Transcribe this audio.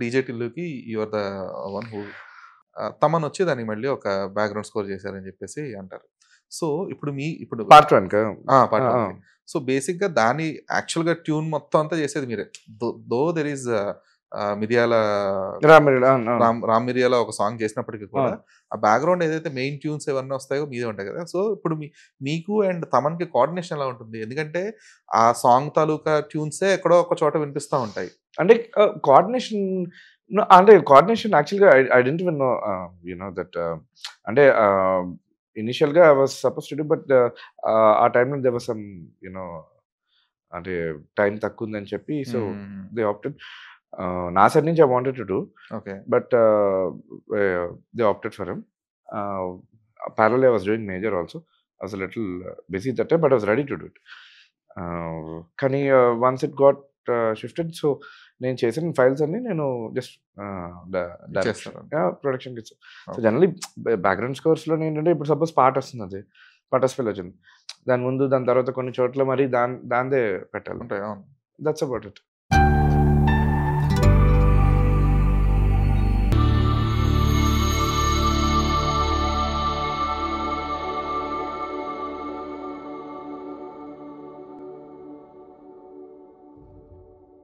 DJ టిల్లుకి you are the one who Thaman వచ్చి దానికి మళ్ళీ ఒక బ్యాక్‌గ్రౌండ్ స్కోర్ చేశారని చెప్పేసి అంటారు. సో, ఇప్పుడు పార్ట్ 1 కా? పార్ట్ 1కి. సో, బేసిక్‌గా దాని యాక్చువల్‌గా ట్యూన్ మొత్తం అంతా చేసేది మీరే. దేర్ ఈస్ మిరియాల రామిరెడ్డి. అవును. అవును. రామ్ మిరియాల ఒక సాంగ్ చేసినప్పటికి కూడా అవును. ఆ బ్యాక్‌గ్రౌండ్ ఏదైతే మెయిన్ ట్యూన్స్ ఏవన్నీ వస్తాయో మీదే ఉంటాయి కదా! సో, ఇప్పుడు మీకు అండ్ తమన్‌కి కోఆర్డినేషన్ ఎలా ఉంటుంది? ఎందుకంటే ఆ సాంగ్ తాలూకా ట్యూన్సే ఎక్కడో ఒక చోట వినిపిస్తా ఉంటాయి. అంటే కోఆర్డినేషన్ అంటే కోఆర్డినేషన్ యాక్చువల్‌గా I didn't even know you know that అంటే ఇనిషియల్‌గా I was supposed to do but ఆ టైమ్‌లో there was some you know అంటే టైం తక్కువుందని చెప్పి సో హ్మ్. దే ఆప్టెడ్ నా సైడ్ నుంచి I wanted to do okay. But they opted for him. Parallel I was doing major also. I was a little busy that time, but I was ready to do it. కానీ once it got shifted so నేను చేసిన files అన్ని నేను just direction ఇచ్చేస్తారు. ప్రొడక్షన్కి ఇచ్చాను. So okay. Generally background స్కోర్స్లో ఏంటంటే ఇప్పుడు suppose పాట వస్తుంది, అది పటాస్పల్లి వచ్చింది, దాని ముందు దాని తర్వాత కొన్ని చోట్ల మరి దాందే పెట్టాలి. ఉంటాయి. అవును. That's about it.